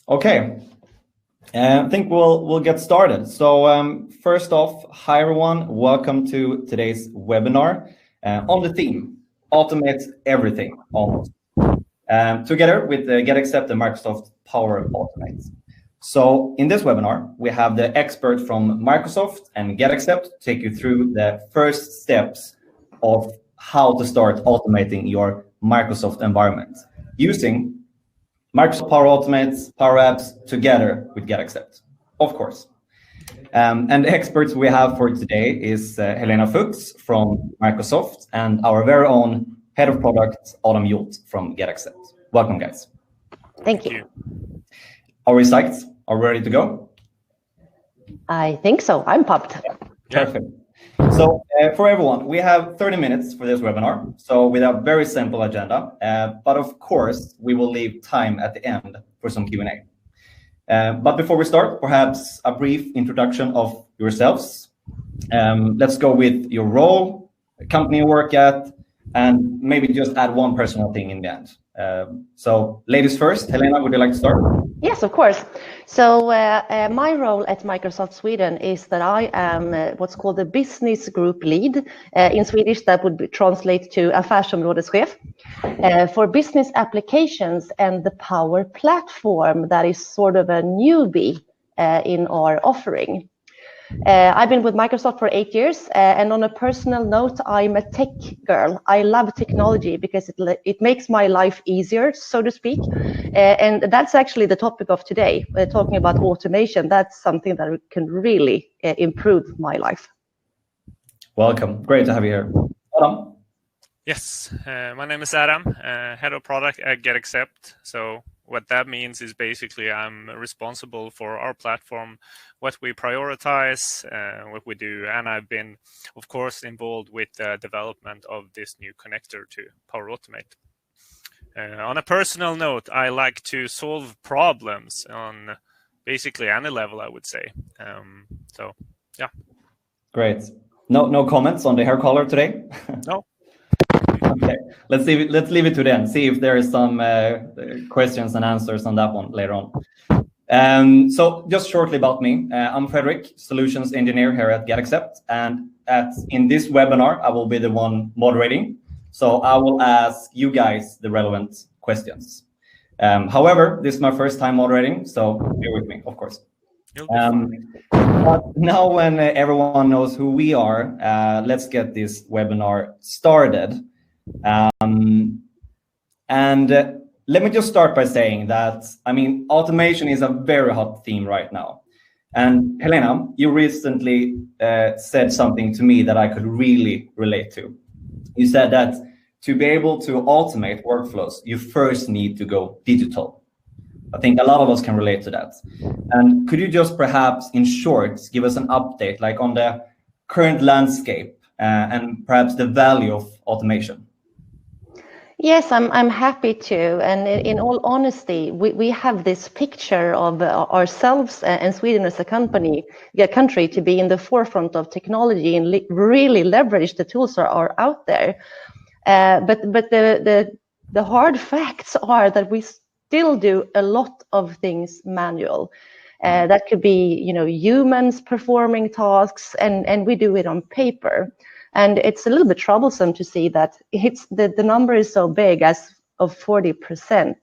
Okay, I think we'll get started. So first off, hi everyone, welcome to today's webinar on the theme, automate everything almost, together with GetAccept and Microsoft Power Automate. So in this webinar, we have the expert from Microsoft and GetAccept to take you through the first steps of how to start automating your Microsoft environment using Microsoft Power Automate, PowerApps together with GetAccept, of course. And the experts we have for today is Helena Fuchs from Microsoft and our very own Head of Product, Adam Hjort from GetAccept. Welcome, guys. Thank you. Are we psyched? Are we ready to go? I think so. I'm pumped. Perfect. So for everyone, we have 30 minutes for this webinar. So with a very simple agenda, but of course, we will leave time at the end for some Q&A. But before we start, perhaps a brief introduction of yourselves. Let's go with your role, the company you work at, and maybe just add one personal thing in the end. So ladies first, Helena, would you like to start? Yes, of course. So my role at Microsoft Sweden is that I am what's called a business group lead. In Swedish, that would translate to affärsområdeschef for business applications and the Power Platform that is sort of a newbie in our offering. I've been with Microsoft for 8 years, and on a personal note, I'm a tech girl. I love technology because it makes my life easier, so to speak. And that's actually the topic of today. We're talking about automation. That's something that can really improve my life. Welcome. Great to have you here. Adam? Yes, my name is Adam, Head of Product at GetAccept. So what that means is basically I'm responsible for our platform, what we prioritize, what we do. And I've been, of course, involved with the development of this new connector to Power Automate. On a personal note, I like to solve problems on basically any level, I would say. So, yeah. Great. No comments on the hair color today? No. Okay, let's leave it to them. See if there is some questions and answers on that one later on. So just shortly about me, I'm Fredrik, Solutions Engineer here at GetAccept, and in this webinar, I will be the one moderating. So I will ask you guys the relevant questions. However, this is my first time moderating, so bear with me, of course. But now when everyone knows who we are, let's get this webinar started. And let me just start by saying that, I mean, automation is a very hot theme right now. And Helena, you recently said something to me that I could really relate to. You said that to be able to automate workflows, you first need to go digital. I think a lot of us can relate to that. And could you just perhaps, in short, give us an update, like on the current landscape and perhaps the value of automation? Yes, I'm happy to. And in all honesty, we have this picture of ourselves and Sweden as a country to be in the forefront of technology and really leverage the tools that are out there. But the hard facts are that we still do a lot of things manual. That could be, humans performing tasks, and we do it on paper. And it's a little bit troublesome to see that the number is so big as of 40%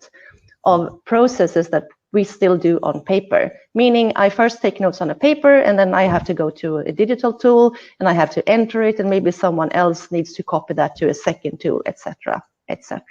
of processes that we still do on paper. Meaning I first take notes on a paper and then I have to go to a digital tool and I have to enter it and maybe someone else needs to copy that to a second tool, etc., etc.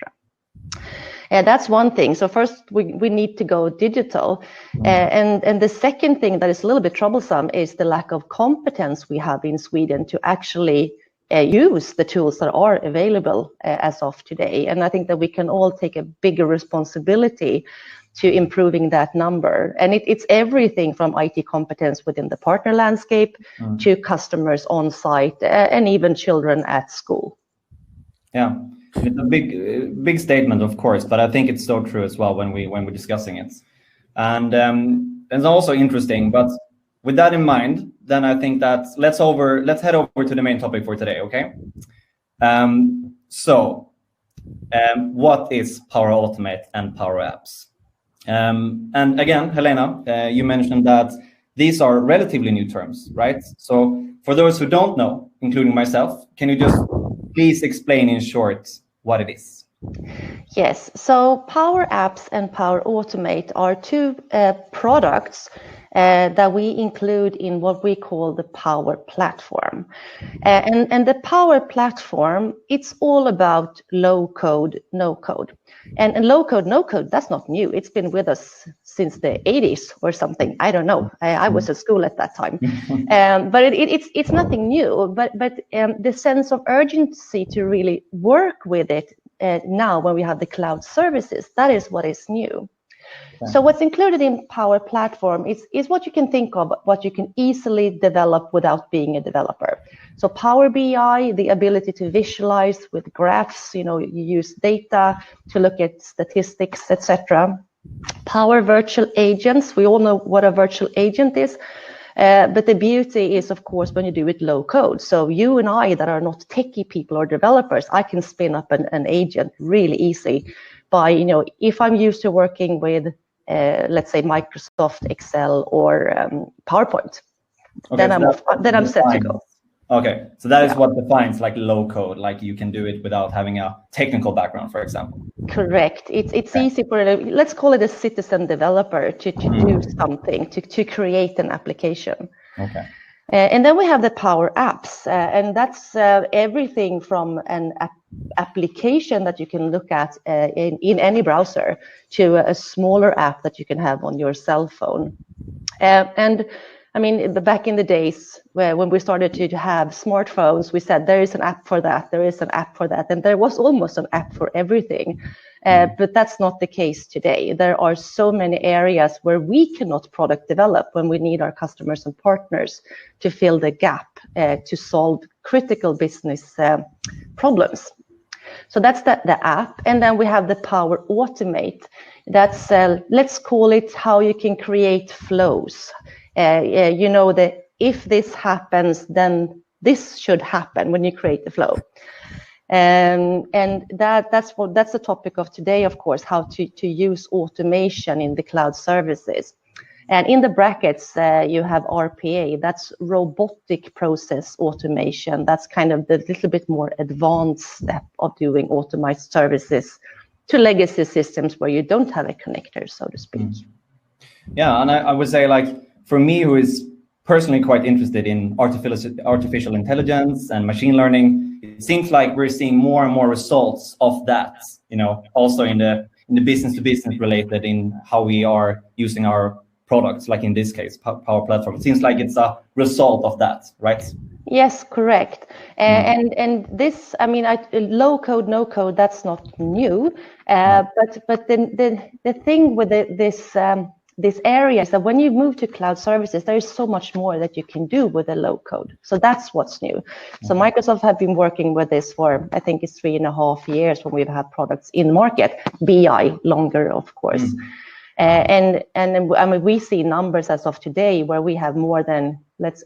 And that's one thing. So first we need to go digital. And the second thing that is a little bit troublesome is the lack of competence we have in Sweden to actually use the tools that are available as of today. And I think that we can all take a bigger responsibility to improving that number. And it's everything from IT competence within the partner landscape to customers on site and even children at school. Yeah, it's a big statement, of course, but I think it's so true as well when we're discussing it. And it's also interesting, but with that in mind, then I think that let's head over to the main topic for today, okay? So what is Power Automate and PowerApps? And again, Helena, you mentioned that these are relatively new terms, right? So for those who don't know, including myself, can you just please explain in short what it is? Yes, so PowerApps and PowerAutomate are two products that we include in what we call the Power Platform. And the Power Platform, it's all about low code, no code. And low code, no code, that's not new. It's been with us since the 80s or something. I don't know. I was at school at that time. But it's nothing new. But the sense of urgency to really work with it now when we have the cloud services, that is what is new. Okay. So what's included in Power Platform is what you can think of, what you can easily develop without being a developer. So Power BI, the ability to visualize with graphs, you use data to look at statistics, etc. Power Virtual Agents, we all know what a virtual agent is. But the beauty is, of course, when you do it low code. So you and I that are not techie people or developers, I can spin up an agent really easy by, if I'm used to working with, let's say, Microsoft, Excel, or PowerPoint, okay, then I'm set to go. Okay, so that is what defines like low code, like you can do it without having a technical background, for example. Correct. It's easy for, let's call it a citizen developer to do something, to create an application. Okay. And then we have the Power Apps, and that's everything from an application that you can look at in any browser to a smaller app that you can have on your cell phone. And I mean, back in the days when we started to have smartphones, we said there is an app for that, there is an app for that, and there was almost an app for everything. But that's not the case today. There are so many areas where we cannot product develop when we need our customers and partners to fill the gap to solve critical business problems. So that's the app. And then we have the Power Automate. That's, let's call it how you can create flows. That if this happens, then this should happen when you create the flow. And that's the topic of today, of course, how to use automation in the cloud services. And in the brackets, you have RPA, that's robotic process automation. That's kind of the little bit more advanced step of doing automated services to legacy systems where you don't have a connector, so to speak. Yeah, and I would say, like, for me, who is personally quite interested in artificial intelligence and machine learning, it seems like we're seeing more and more results of that, also in the business to business related in how we are using our products, like in this case, Power Platform. It seems like it's a result of that, right? Yes, correct. And this, I mean, low code, no code, that's not new. But the thing with this area is that when you move to cloud services, there is so much more that you can do with the low code. So that's what's new. So Microsoft have been working with this for, I think it's 3.5 years when we've had products in market, BI longer, of course. And I mean, we see numbers as of today where we have more than,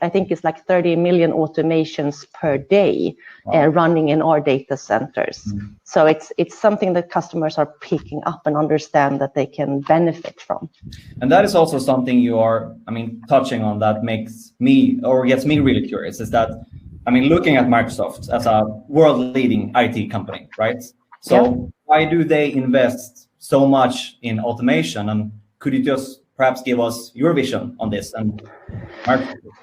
I think it's like 30 million automations per day running in our data centers. So it's something that customers are picking up and understand that they can benefit from. And that is also something you are, touching on that gets me really curious, is that, looking at Microsoft as a world-leading IT company, right? So why do they invest so much in automation? And could you just perhaps give us your vision on this? And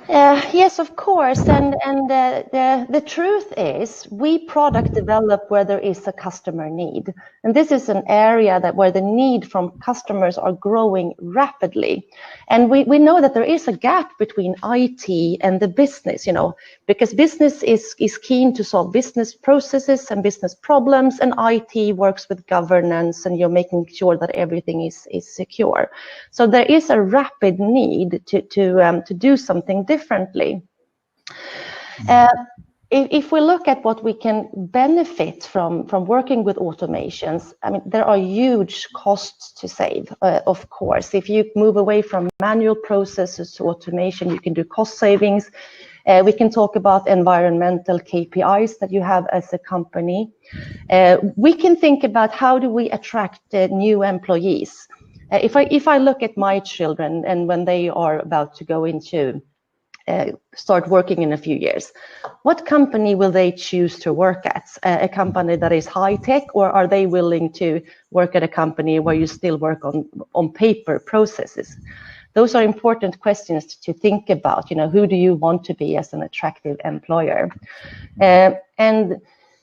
yes, of course. And the truth is, we product develop where there is a customer need. And this is an area where the need from customers are growing rapidly. And we know that there is a gap between IT and the business, because business is keen to solve business processes and business problems, and IT works with governance, and you're making sure that everything is secure. So there is a rapid need to do something differently. If we look at what we can benefit from working with automations, there are huge costs to save, of course. If you move away from manual processes to automation, you can do cost savings. We can talk about environmental KPIs that you have as a company. We can think about how do we attract new employees. If I look at my children and when they are about to go into start working in a few years, what company will they choose to work at? A company that is high tech, or are they willing to work at a company where you still work on paper processes? Those are important questions to think about. Who do you want to be as an attractive employer? And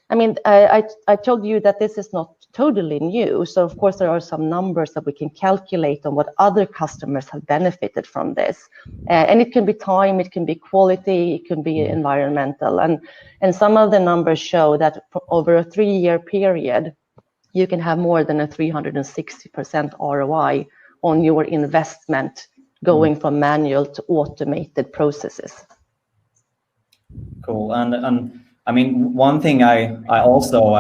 I mean, I told you that this is not totally new. So of course there are some numbers that we can calculate on what other customers have benefited from this. And it can be time, it can be quality, it can be environmental. And some of the numbers show that over a 3-year period, you can have more than a 360% ROI on your investment going from manual to automated processes. Cool. And I mean, one thing I also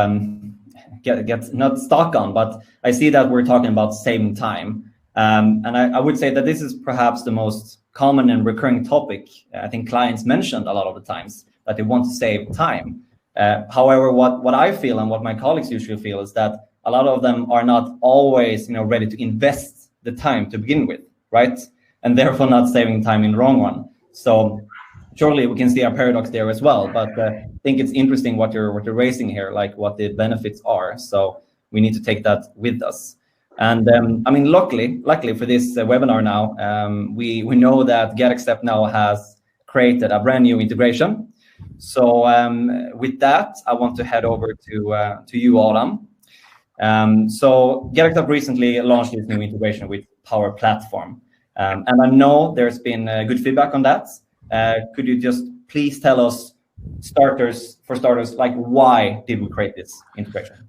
get not stuck on, but I see that we're talking about saving time. And I would say that this is perhaps the most common and recurring topic. I think clients mentioned a lot of the times that they want to save time. However, what I feel and what my colleagues usually feel is that a lot of them are not always ready to invest the time to begin with, right? And therefore not saving time in the long run. So surely we can see a paradox there as well, but I think it's interesting what you're raising here, like what the benefits are. So we need to take that with us. And I mean, luckily for this webinar now, we know that GetAccept now has created a brand new integration. So with that, I want to head over to you, Adam. So GetAccept recently launched this new integration with Power Platform. And I know there's been good feedback on that. Could you just please tell us, for starters, like why did we create this integration?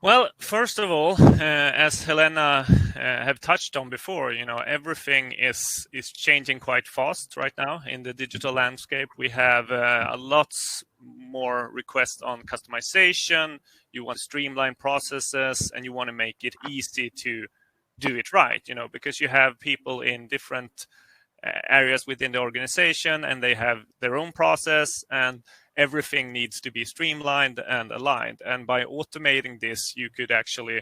Well, first of all, as Helena have touched on before, everything is changing quite fast right now in the digital landscape. We have a lots more requests on customization. You want to streamline processes, and you want to make it easy to do it right, because you have people in different areas within the organization, and they have their own process, and everything needs to be streamlined and aligned. And by automating this, you could actually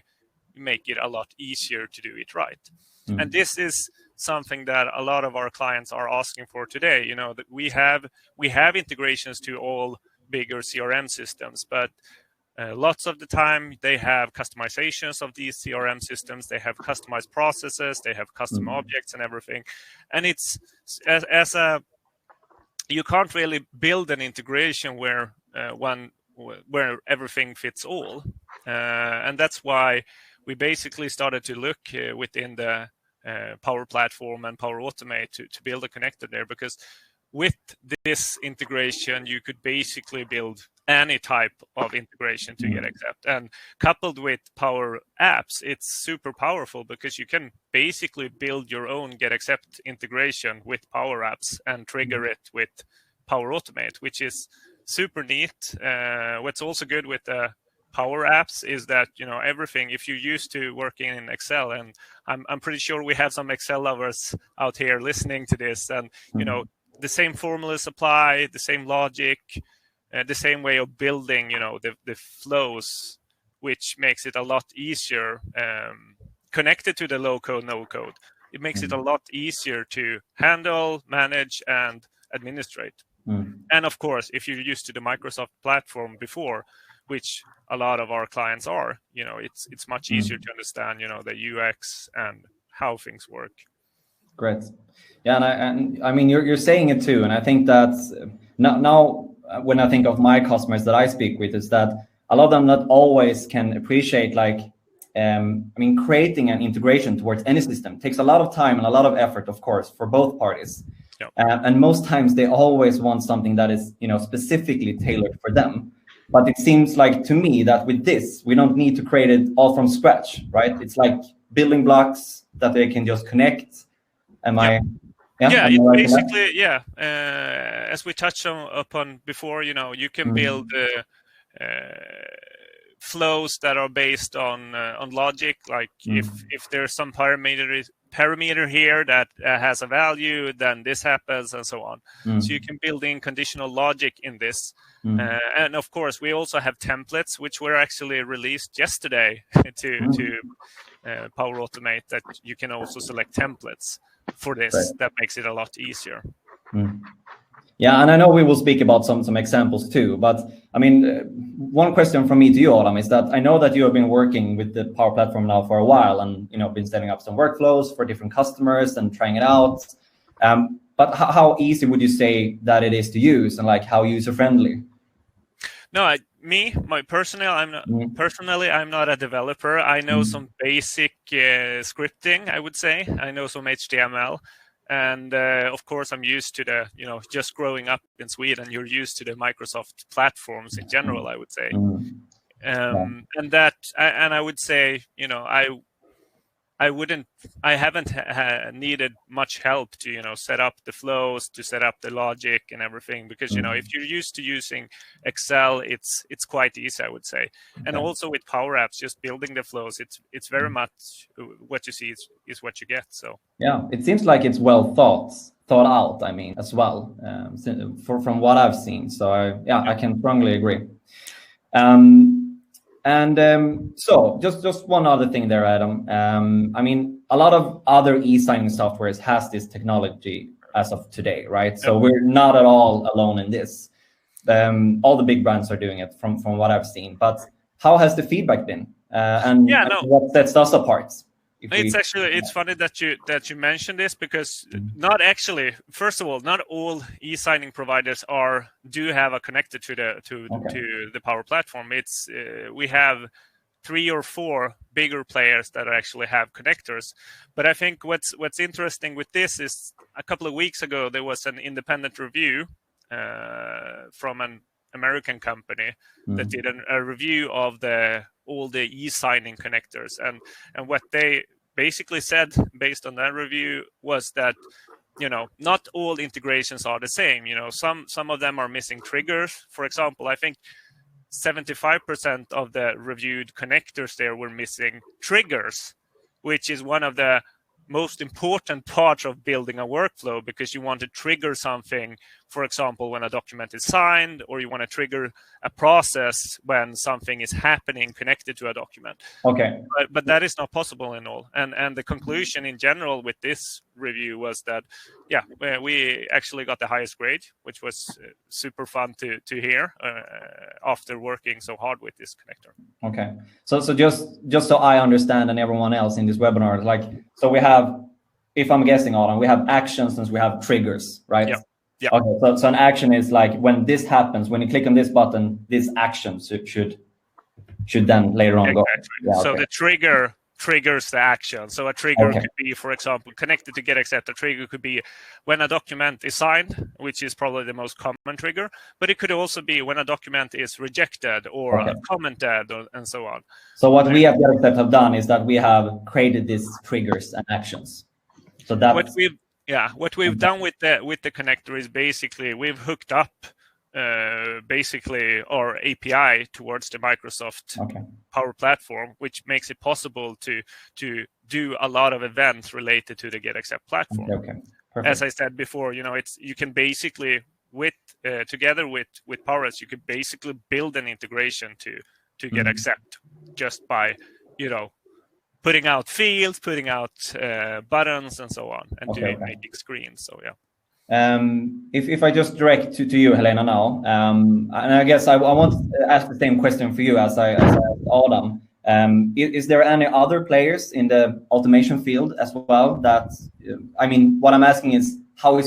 make it a lot easier to do it right. And this is something that a lot of our clients are asking for today. That we have integrations to all bigger CRM systems, but lots of the time they have customizations of these CRM systems. They have customized processes, they have custom objects and everything. And it's you can't really build an integration where everything fits all. And that's why we basically started to look within the Power Platform and Power Automate to build a connector there, because with this integration, you could basically build any type of integration to GetAccept. And coupled with PowerApps, it's super powerful because you can basically build your own GetAccept integration with PowerApps and trigger it with Power Automate, which is super neat. What's also good with the PowerApps is that everything, if you're used to working in Excel, and I'm pretty sure we have some Excel lovers out here listening to this, and the same formulas apply, the same logic, the same way of building, the flows, which makes it a lot easier connected to the low code, no code. It makes it a lot easier to handle, manage, and administrate. And of course, if you're used to the Microsoft platform before, which a lot of our clients are, it's much easier to understand, the UX and how things work. Great. Yeah, and I mean, you're saying it too, and I think that now when I think of my customers that I speak with, is that a lot of them not always can appreciate, like, creating an integration towards any system takes a lot of time and a lot of effort, of course, for both parties. Yep. And most times they always want something that is, specifically tailored for them. But it seems like to me that with this, we don't need to create it all from scratch, right? It's like building blocks that they can just connect. Basically, as we touched upon before, you can build flows that are based on logic, like if there's some parameter here that has a value, then this happens, and so on. So you can build in conditional logic in this. And of course, we also have templates, which were actually released yesterday to Power Automate, that you can also select templates for this. Right. That makes it a lot easier. Yeah, and I know we will speak about some examples too, but I mean, one question from me to you, Adam, is that I know that you have been working with the Power Platform now for a while, and been setting up some workflows for different customers and trying it out. But how easy would you say that it is to use, and like how user friendly? No, personally, I'm not a developer. I know some basic scripting, I would say. I know some HTML. And of course, I'm used to the, just growing up in Sweden, you're used to the Microsoft platforms in general, I would say. And I would say, I haven't needed much help to, set up the flows, to set up the logic and everything, because, if you're used to using Excel, it's quite easy, I would say. Okay. And also with PowerApps, just building the flows, it's very much what you see is what you get. So yeah, it seems like it's well thought out, I mean, as well, from what I've seen. So I can strongly agree. So just one other thing there, Adam. I mean, a lot of other e-signing softwares has this technology as of today, right? So we're not at all alone in this. All the big brands are doing it from what I've seen. But how has the feedback been? What sets us apart? It's funny that you mentioned this, because first of all, not all e-signing providers do have a connector to the Power Platform. It's we have 3 or 4 bigger players that actually have connectors. But I think what's interesting with this is, a couple of weeks ago there was an independent review from an American company that did a review of all the e-signing connectors, and what they basically said based on that review was that not all integrations are the same. Some of them are missing triggers. For example, I think 75% of the reviewed connectors there were missing triggers, which is one of the most important parts of building a workflow, because you want to trigger something, for example, when a document is signed, or you want to trigger a process when something is happening connected to a document. Okay. But that is not possible in all. And the conclusion in general with this review was that, we actually got the highest grade, which was super fun to hear after working so hard with this connector. Okay. So just so I understand, and everyone else in this webinar, so we have, if I'm guessing, Adam, we have actions and we have triggers, right? Yeah. Okay. So an action is like when this happens, when you click on this button, this action should then later on go. Yeah, so the trigger triggers the action. So a trigger could be, for example, connected to GetAccept. A trigger could be when a document is signed, which is probably the most common trigger. But it could also be when a document is rejected or commented, and so on. So what we at GetAccept have done is that we have created these triggers and actions. So that what we've done with the connector is basically we've hooked up basically our API towards the Microsoft Power Platform, which makes it possible to do a lot of events related to the GetAccept platform. As I said before, you can basically together with PowerApps, you could basically build an integration to GetAccept just by putting out fields, putting out buttons, and so on, and making screens. So if I just direct to you, Helena, now, and I guess I want to ask the same question for you as I asked Adam. Is there any other players in the automation field as well? That I mean, what I'm asking is, how do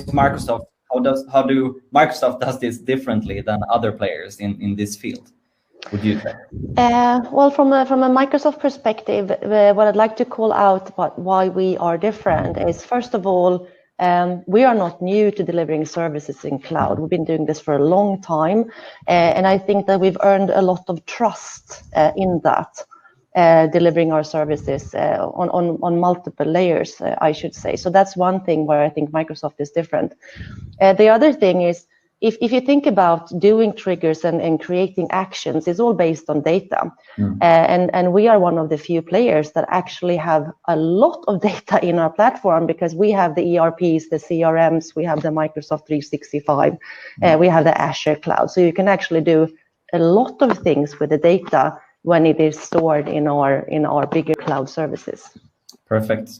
Microsoft does this differently than other players in this field? Would you say? Well, from a Microsoft perspective, what I'd like to call out about why we are different is, first of all, we are not new to delivering services in cloud. We've been doing this for a long time, and I think that we've earned a lot of trust in that, delivering our services on multiple layers, I should say. So that's one thing where I think Microsoft is different. The other thing is, if you think about doing triggers and creating actions, it's all based on data. And we are one of the few players that actually have a lot of data in our platform, because we have the ERPs, the CRMs, we have the Microsoft 365, we have the Azure cloud. So you can actually do a lot of things with the data when it is stored in our bigger cloud services. Perfect.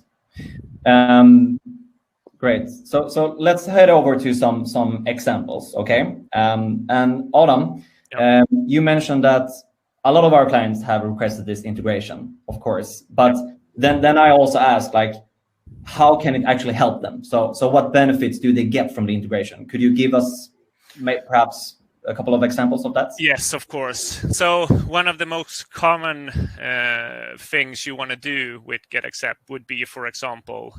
Great. So let's head over to some examples, okay? And Adam, you mentioned that a lot of our clients have requested this integration, of course, but then I also asked, like, how can it actually help them? So what benefits do they get from the integration? Could you give us perhaps a couple of examples of that? Yes, of course. So one of the most common things you want to do with GetAccept would be, for example,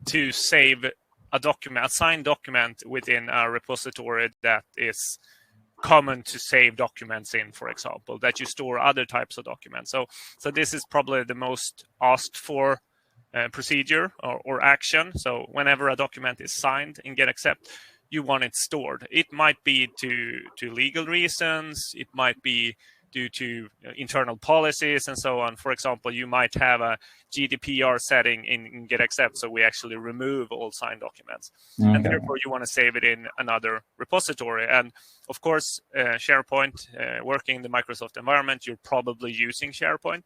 to save a document, a signed document within a repository that is common to save documents in, for example, that you store other types of documents. So this is probably the most asked for procedure or action. So whenever a document is signed in GetAccept, you want it stored. It might be to legal reasons, it might be due to internal policies and so on. For example, you might have a GDPR setting in GetAccept, so we actually remove all signed documents. And therefore you want to save it in another repository. And of course, SharePoint, working in the Microsoft environment, you're probably using SharePoint.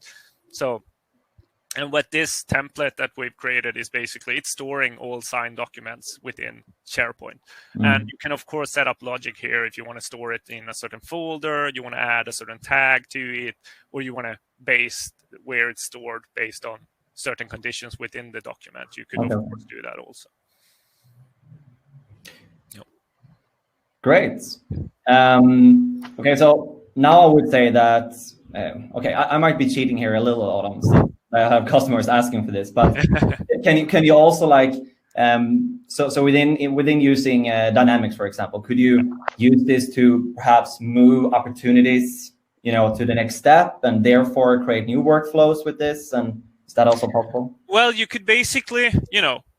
And what this template that we've created is basically, it's storing all signed documents within SharePoint. And you can, of course, set up logic here if you want to store it in a certain folder, you want to add a certain tag to it, or you want to base where it's stored based on certain conditions within the document. You could, of course, do that also. Great. Okay, so now I would say that, okay, I might be cheating here a little, Adam. I have customers asking for this, but can you also, like, so within using Dynamics, for example, could you use this to perhaps move opportunities, to the next step, and therefore create new workflows with this? And is that also possible? Well, you could basically,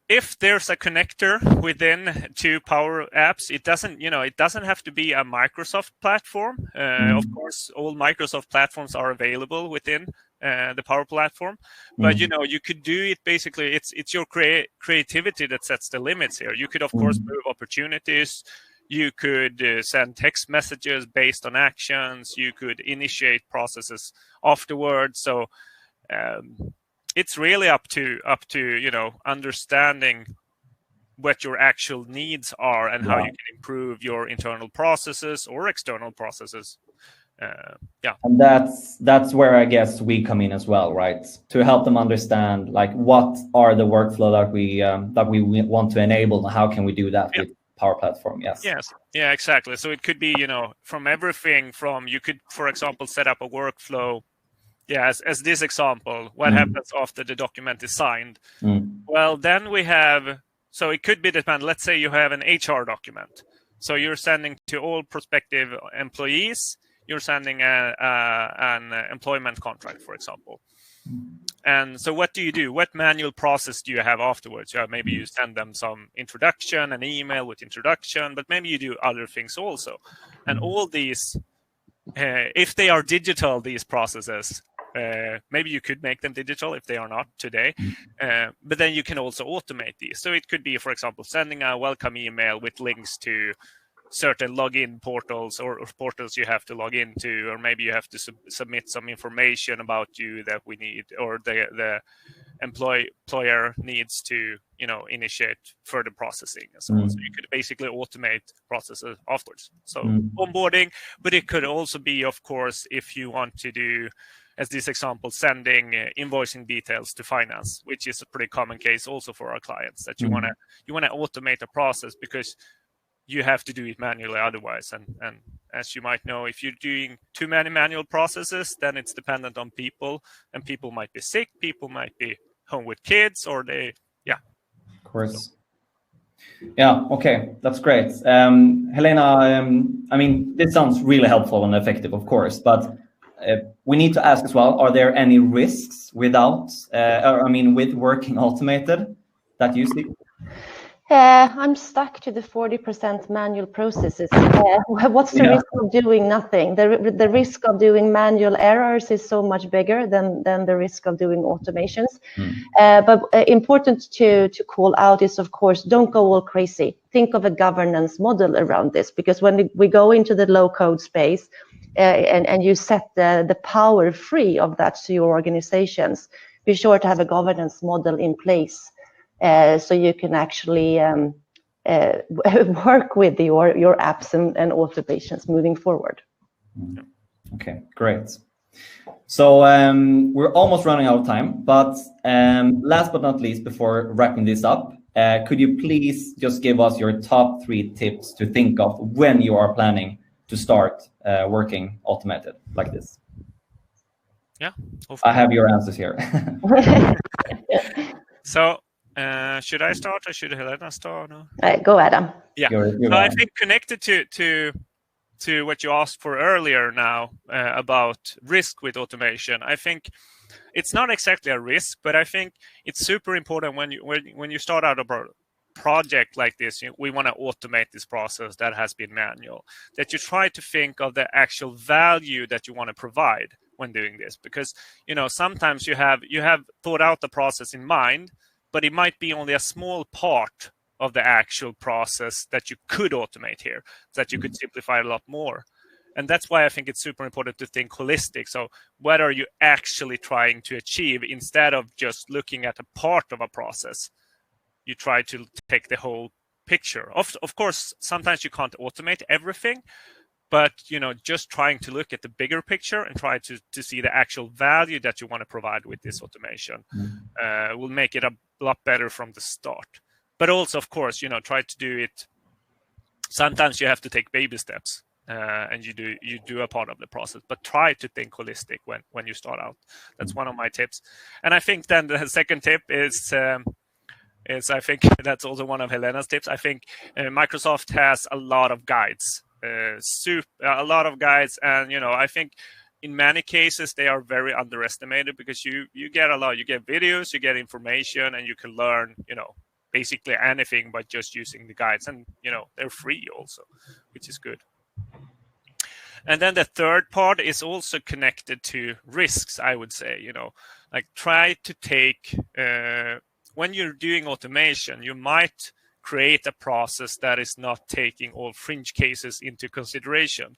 if there's a connector within to PowerApps, it doesn't have to be a Microsoft platform. Of course, all Microsoft platforms are available within the Power Platform, but you could do it basically. It's your creativity that sets the limits here. You could, of course, move opportunities. You could send text messages based on actions. You could initiate processes afterwards. So it's really up to understanding what your actual needs are and how you can improve your internal processes or external processes. And that's where I guess we come in as well, right? To help them understand, like, what are the workflow that we want to enable, and how can we do that with Power Platform? Yes, exactly. So it could be, from everything from, you could, for example, set up a workflow. As this example, what happens after the document is signed? Well, then we have, so it could be dependent. Let's say you have an HR document. So you're sending to all prospective employees, you're sending an employment contract, for example. And so what do you do? What manual process do you have afterwards? Maybe you send them some introduction, an email with introduction, but maybe you do other things also. And all these, if they are digital, these processes, maybe you could make them digital if they are not today, but then you can also automate these. So it could be, for example, sending a welcome email with links to certain login portals or portals you have to log into, or maybe you have to submit some information about you that we need, or the employer needs to initiate further processing and so on. So you could basically automate processes afterwards. So onboarding, but it could also be, of course, if you want to do, as this example, sending invoicing details to finance, which is a pretty common case also for our clients, that you want to automate a process because you have to do it manually otherwise. And as you might know, if you're doing too many manual processes, then it's dependent on people, and people might be sick, people might be home with kids, or they, Of course. Yeah, okay, that's great. Helena, I mean, this sounds really helpful and effective, of course, but we need to ask as well, are there any risks with working automated that you see? I'm stuck to the 40% manual processes. What's the risk of doing nothing? The risk of doing manual errors is so much bigger than the risk of doing automations. But important to call out is, of course, don't go all crazy. Think of a governance model around this, because when we go into the low code space and you set the power free of that to your organizations, be sure to have a governance model in place. So you can actually work with your apps and automations moving forward. Okay, great. So we're almost running out of time, but last but not least, before wrapping this up, could you please just give us your top 3 tips to think of when you are planning to start working automated like this? Yeah, I have your answers here. So should I start or should Helena start? No? Go, Adam. Yeah, so I think connected to what you asked for earlier now about risk with automation, I think it's not exactly a risk, but I think it's super important when you start out a project like this, we want to automate this process that has been manual, that you try to think of the actual value that you want to provide when doing this, because sometimes you have thought out the process in mind, but it might be only a small part of the actual process that you could automate here, that you could simplify a lot more. And that's why I think it's super important to think holistic. So what are you actually trying to achieve instead of just looking at a part of a process? You try to take the whole picture. Of course, sometimes you can't automate everything, but just trying to look at the bigger picture and try to see the actual value that you want to provide with this automation will make it a lot better from the start. But also, of course, try to do it. Sometimes you have to take baby steps, and you do a part of the process. But try to think holistic when you start out. That's one of my tips. And I think then the second tip is I think that's also one of Helena's tips. I think Microsoft has a lot of guides, a lot of guides, and I think in many cases they are very underestimated, because you get a lot. You get videos, you get information, and you can learn basically anything by just using the guides, and they're free also, which is good. And then the third part is also connected to risks, I would say. Like try to take when you're doing automation, you might create a process that is not taking all fringe cases into consideration.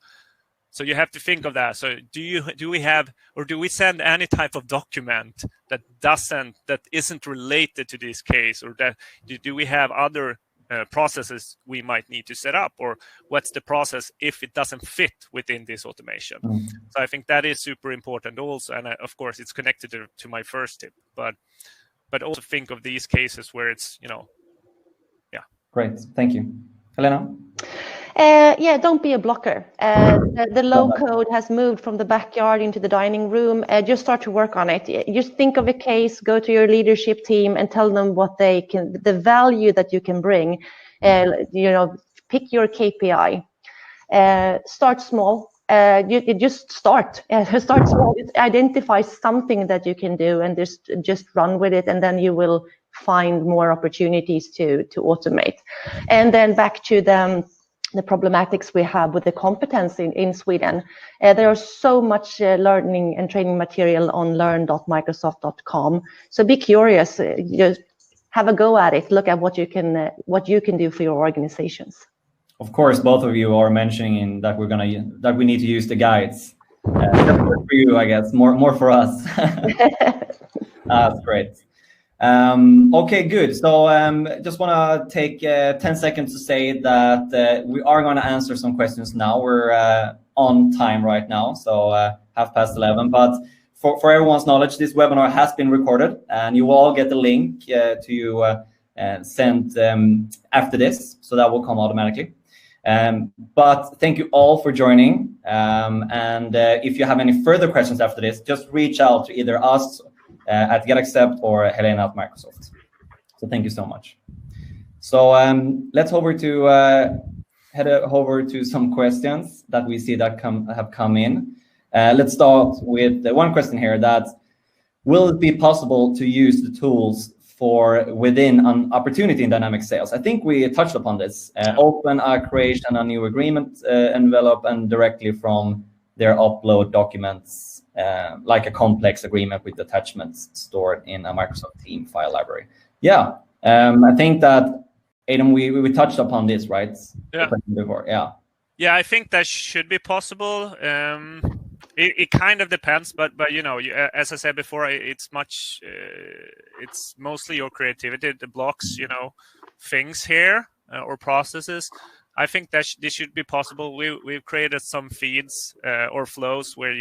So you have to think of that. So do we send any type of document that isn't related to this case, or that do we have other processes we might need to set up, or what's the process if it doesn't fit within this automation? So I think that is super important also, and of course it's connected to my first tip, but also think of these cases where it's Great, thank you. Helena? Don't be a blocker. The low code has moved from the backyard into the dining room. Just start to work on it. Just think of a case, go to your leadership team and tell them the value that you can bring. Pick your KPI. Start small. You just start. Start small. Identify something that you can do and just run with it, and then you will find more opportunities to automate. And then back to the problematics we have with the competence in Sweden. There is so much learning and training material on learn.microsoft.com. So be curious, just have a go at it. Look at what you can do for your organizations. Of course, both of you are mentioning that we need to use the guides. That's good for you, I guess. More for us. That's great. Okay, good. So just want to take 10 seconds to say that we are going to answer some questions now. We're on time right now, so 11:30. But for everyone's knowledge, this webinar has been recorded, and you will all get the link to send after this, so that will come automatically. But thank you all for joining. And if you have any further questions after this, just reach out to either us at GetAccept or Helena at Microsoft. So thank you so much. So let's head over to some questions that we see that have come in. Let's start with one question here: that will it be possible to use the tools for within an opportunity in dynamic sales. I think we touched upon this. Open a creation a new agreement envelope and directly from their upload documents, like a complex agreement with attachments stored in a Microsoft Team file library. Yeah, I think that, Adam, we touched upon this, right? Yeah. Before, yeah. Yeah, I think that should be possible. It kind of depends, but as I said before, it's mostly your creativity that blocks things here or processes. I think that this should be possible. We've created some feeds or flows where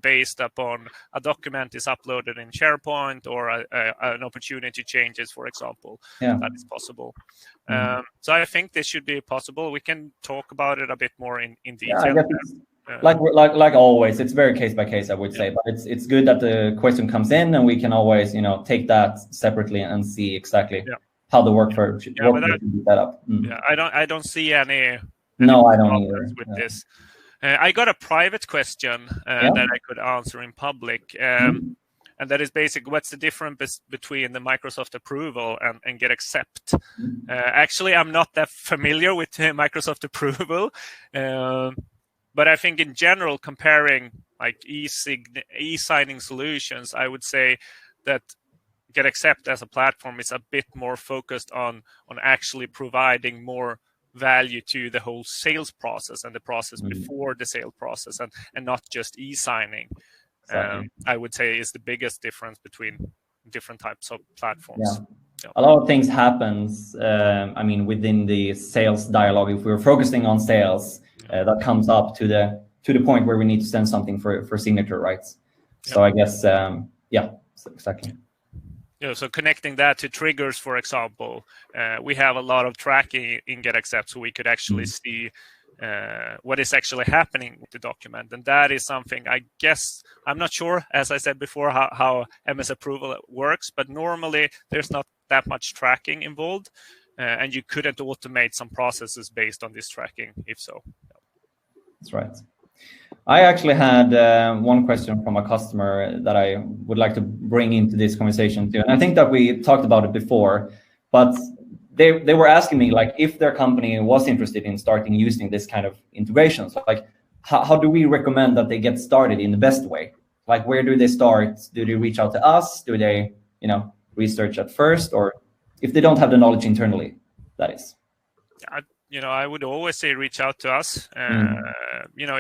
based upon a document is uploaded in SharePoint or an opportunity changes, for example. That is possible. So I think this should be possible. We can talk about it a bit more in detail. I guess like always, it's very case by case, I would say. But it's good that the question comes in, and we can always take that separately and see exactly how the workflow should be set up. Yeah, I don't see any no, I don't either with this. I got a private question that I could answer in public. And that is basically, what's the difference between the Microsoft approval and GetAccept? Actually, I'm not that familiar with Microsoft approval, but I think in general, comparing like e-signing solutions, I would say that GetAccept as a platform is a bit more focused on actually providing more value to the whole sales process and the process before the sale process, and not just e-signing. I would say is the biggest difference between different types of platforms. A lot of things happens, within the sales dialogue. If we're focusing on sales, that comes up to the point where we need to send something for signature rights. So I guess, exactly. So connecting that to triggers, for example, we have a lot of tracking in GetAccept, so we could actually see what is actually happening with the document. And that is something, I guess, I'm not sure, as I said before, how MS approval works, but normally there's not that much tracking involved, and you couldn't automate some processes based on this tracking, if so. That's right. I actually had one question from a customer that I would like to bring into this conversation too. And I think that we talked about it before, but they were asking me, like, if their company was interested in starting using this kind of integrations, like how do we recommend that they get started in the best way? Like, where do they start? Do they reach out to us? Do they, research at first? Or if they don't have the knowledge internally, that is. I would always say reach out to us.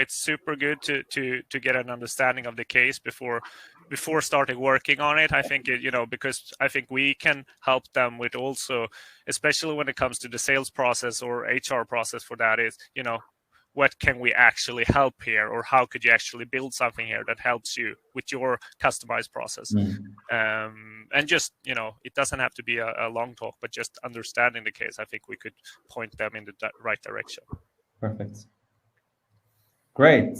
It's super good to get an understanding of the case before starting working on it. I think because I think we can help them with also, especially when it comes to the sales process or HR process for that is, what can we actually help here, or how could you actually build something here that helps you with your customized process? And just, it doesn't have to be a long talk, but just understanding the case, I think we could point them in the right direction. Perfect. Great.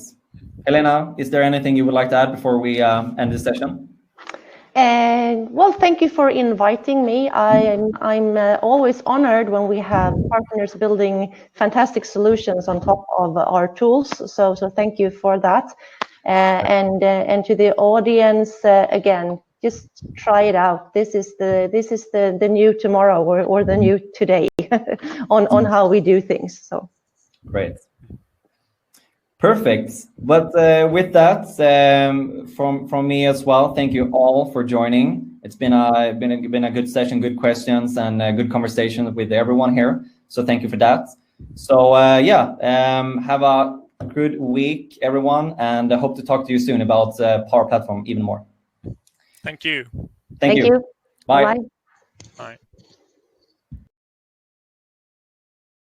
Helena, is there anything you would like to add before we end this session? Well, thank you for inviting me. I'm always honored when we have partners building fantastic solutions on top of our tools. So thank you for that. And to the audience, again, just try it out. This is the new tomorrow or the new today on how we do things. So great. Perfect. But with that, from me as well, thank you all for joining. It's been a good session, good questions, and a good conversation with everyone here. So thank you for that. So have a good week, everyone, and I hope to talk to you soon about Power Platform even more. Thank you. Thank you. Bye. Bye. Bye.